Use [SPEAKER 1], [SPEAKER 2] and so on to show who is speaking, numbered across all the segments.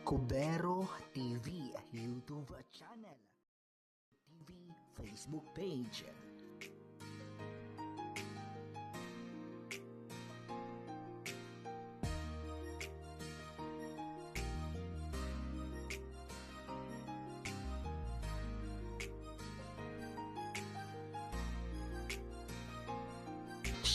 [SPEAKER 1] Cubero TV YouTube channel, TV Facebook page.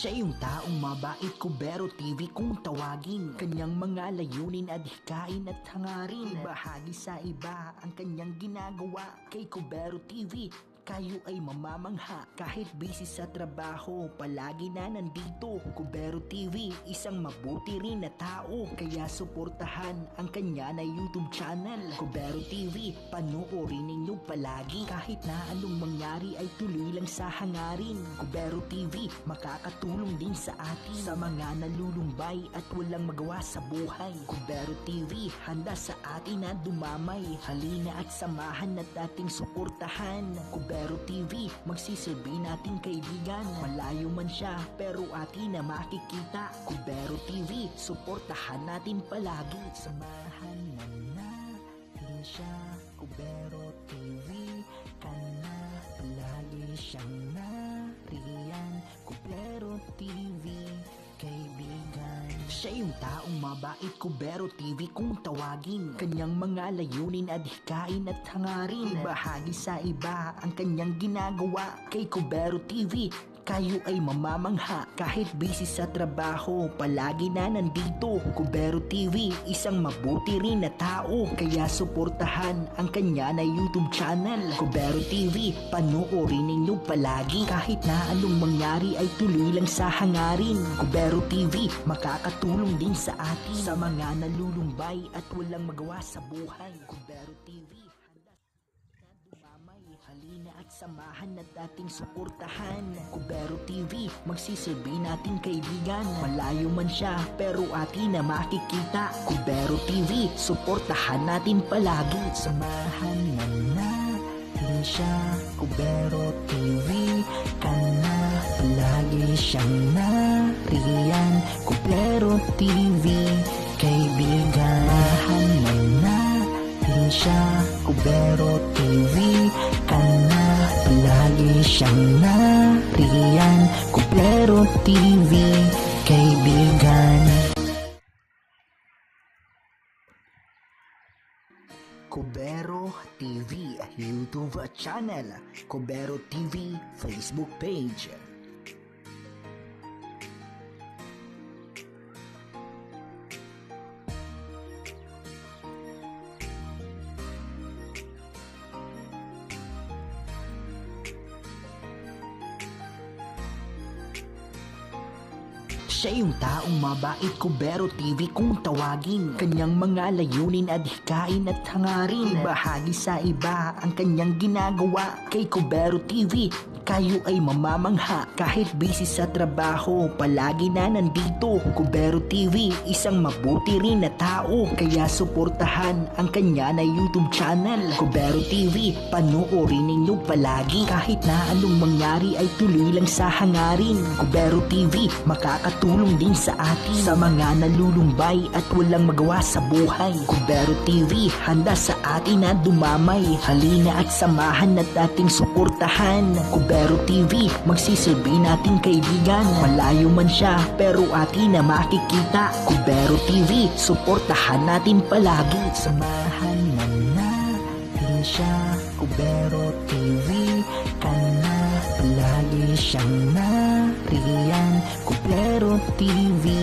[SPEAKER 1] Siya yung taong mabait, Cubero TV kung tawagin. Kanyang mga layunin at hikain at hangarin. Bahagi sa iba ang kanyang ginagawa. Kay Cubero TV, kayo ay mamamangha. Kahit busy sa trabaho, palagi na nandito. Cubero TV, isang mabuti rin na tao. Kaya suportahan ang kanya na YouTube channel. Cubero TV, panoorin ninyo palagi. Kahit na anong mangyari ay tuloy lang sa hangarin. Cubero TV, makakatulong din sa atin. Sa mga nalulumbay at walang magawa sa buhay. Cubero TV, handa sa atin na dumamay. Halina at samahan at ating suportahan. Cubero TV, magsisilbi nating kaibigan. Malayo man siya, pero atin na makikita. Cubero TV, suportahan natin palagi. Samahan na natin siya. Cubero TV, kana palagi siyang nariyan. Cubero TV, kaibigan. Siya yung taong mabait, Cubero TV kung tawagin. Kanyang mga layunin at hikain at hangarin. Bahagi sa iba ang kanyang ginagawa. Kay Cubero TV, kayo ay mamamangha. Kahit busy sa trabaho, palagi na nandito. Cubero TV, isang mabuti rin na tao. Kaya suportahan ang kanya na YouTube channel. Cubero TV, panoorin ninyo palagi. Kahit na anong mangyari ay tuloy lang sa hangarin. Cubero TV, makakatulong din sa atin. Sa mga nalulumbay at walang magawa sa buhay. Cubero TV, halina at samahan at ating suportahan. Cubero TV, magsisilbi nating kaibigan. Malayo man siya, pero atin na makikita. Cubero TV, suportahan natin palagi. Samahan na natin siya. Cubero TV, kana palagi siyang nariyan. Cubero TV, kaibigan. Samahan na natin siya. Cubero TV, kana palagi siyang nariyan. Cubero TV, kaibigan. Cubero TV YouTube channel, Cubero TV Facebook page. Siya yung taong mabait, Cubero TV kung tawagin. Kanyang mga layunin at hikain at hangarin. Bahagi sa iba ang kanyang ginagawa. Kay Cubero TV, kayo ay mamamangha. Kahit busy sa trabaho, palagi na nandito. Cubero TV, isang mabuti rin na tao. Kaya suportahan ang kanya na YouTube channel. Cubero TV, panoorin ninyo palagi. Kahit na anong mangyari ay tuloy lang sa hangarin. Cubero TV, makakatulong din sa atin. Sa mga nalulumbay at walang magawa sa buhay. Cubero TV, handa sa atin na dumamay. Halina at samahan at ating suportahan. Cubero TV, magsisilbi nating kaibigan. Malayo man siya, pero atin na makikita. Cubero TV, suportahan natin palagi. Samahan na natin siya. Cubero TV, kana palagi siyang nariyan. Cubero TV,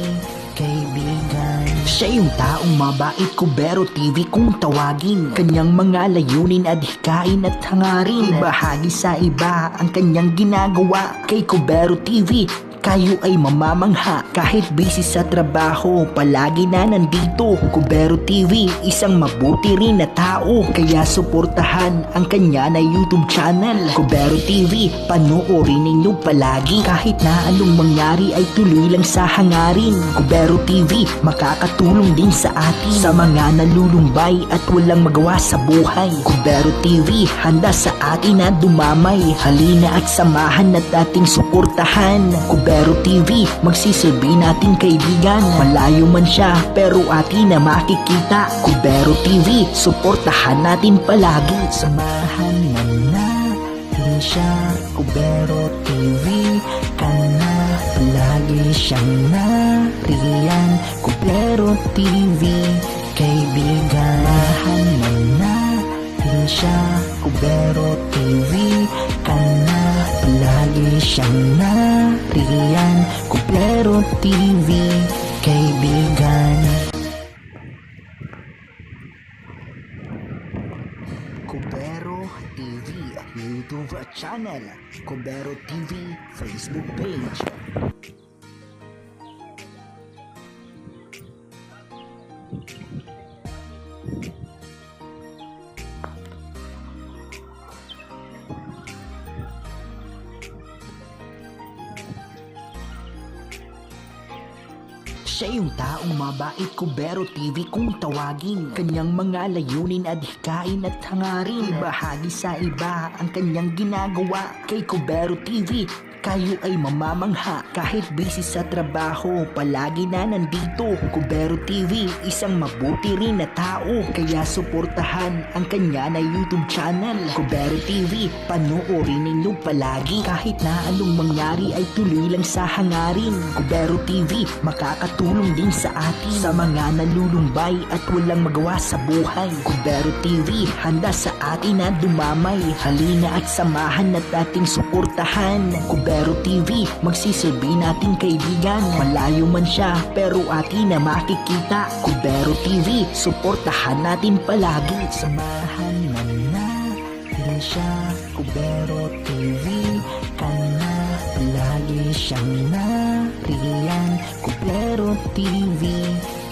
[SPEAKER 1] kaibigan. Siya yung taong mabait, Cubero TV kung tawagin. Kanyang mga layunin at hikain at hangarin. Bahagi sa iba ang kanyang ginagawa. Kay Cubero TV, kayo ay mamamangha. Kahit busy sa trabaho, palagi na nandito. Cubero TV, isang mabuti rin na tao. Kaya suportahan ang kanya na YouTube channel. Cubero TV, panoorin ninyo palagi. Kahit na anong mangyari ay tuloy lang sa hangarin. Cubero TV, makakatulong din sa atin. Sa mga nalulumbay at walang magawa sa buhay. Cubero TV, handa sa atin na dumamay. Halina at samahan at ating suportahan. Cubero Cubero TV, magsisilbi nating kaibigan. Malayo man siya, pero atin na makikita. Cubero TV, suportahan natin palagi. Samahan na natin siya. Cubero TV, kana palagi siyang nariyan. Cubero TV, kaibigan. Samahan na natin siya. Cubero TV, kana palagi siyang nariyan. Cubero TV, kaibigan. Cubero TV YouTube channel, Cubero TV Facebook page. Siya yung taong mabait, Cubero TV kung tawagin. Kanyang mga layunin at hikain at hangarin. Bahagi sa iba ang kanyang ginagawa. Kay Cubero TV, kayo ay mamamangha. Kahit busy sa trabaho, palagi na nandito. Cubero TV, isang mabuti rin na tao. Kaya suportahan ang kanya na YouTube channel. Cubero TV, panoorin ninyo palagi. Kahit na anong mangyari ay tuloy lang sa hangarin. Cubero TV, makakatulong din sa atin. Sa mga nalulumbay at walang magawa sa buhay. Cubero TV, handa sa atin na dumamay. Halina at samahan at ating suportahan. Cubero TV, magsisilbi nating kaibigan. Malayo man siya, pero atin na makikita. Cubero TV, suportahan natin palagi. Samahan na natin siya. Cubero TV, kana palagi siyang nariyan. Cubero TV,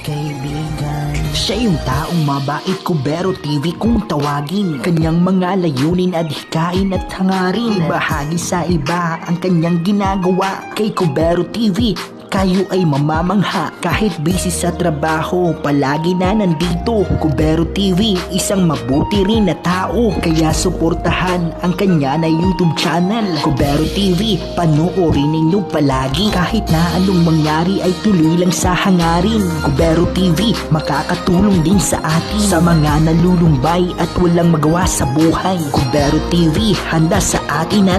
[SPEAKER 1] kaibigan. Siya yung taong mabait, Cubero TV kung tawagin. Kanyang mga layunin at hikain at hangarin. Bahagi sa iba ang kanyang ginagawa. Kay Cubero TV, kayo ay mamamangha. Kahit busy sa trabaho, palagi na nandito. Cubero TV, isang mabuti rin na tao. Kaya suportahan ang kanya na YouTube channel. Cubero TV, panoorin ninyo palagi. Kahit na anong mangyari ay tuloy lang sa hangarin. Cubero TV, makakatulong din sa atin. Sa mga nalulumbay at walang magawa sa buhay. Cubero TV, handa sa atin na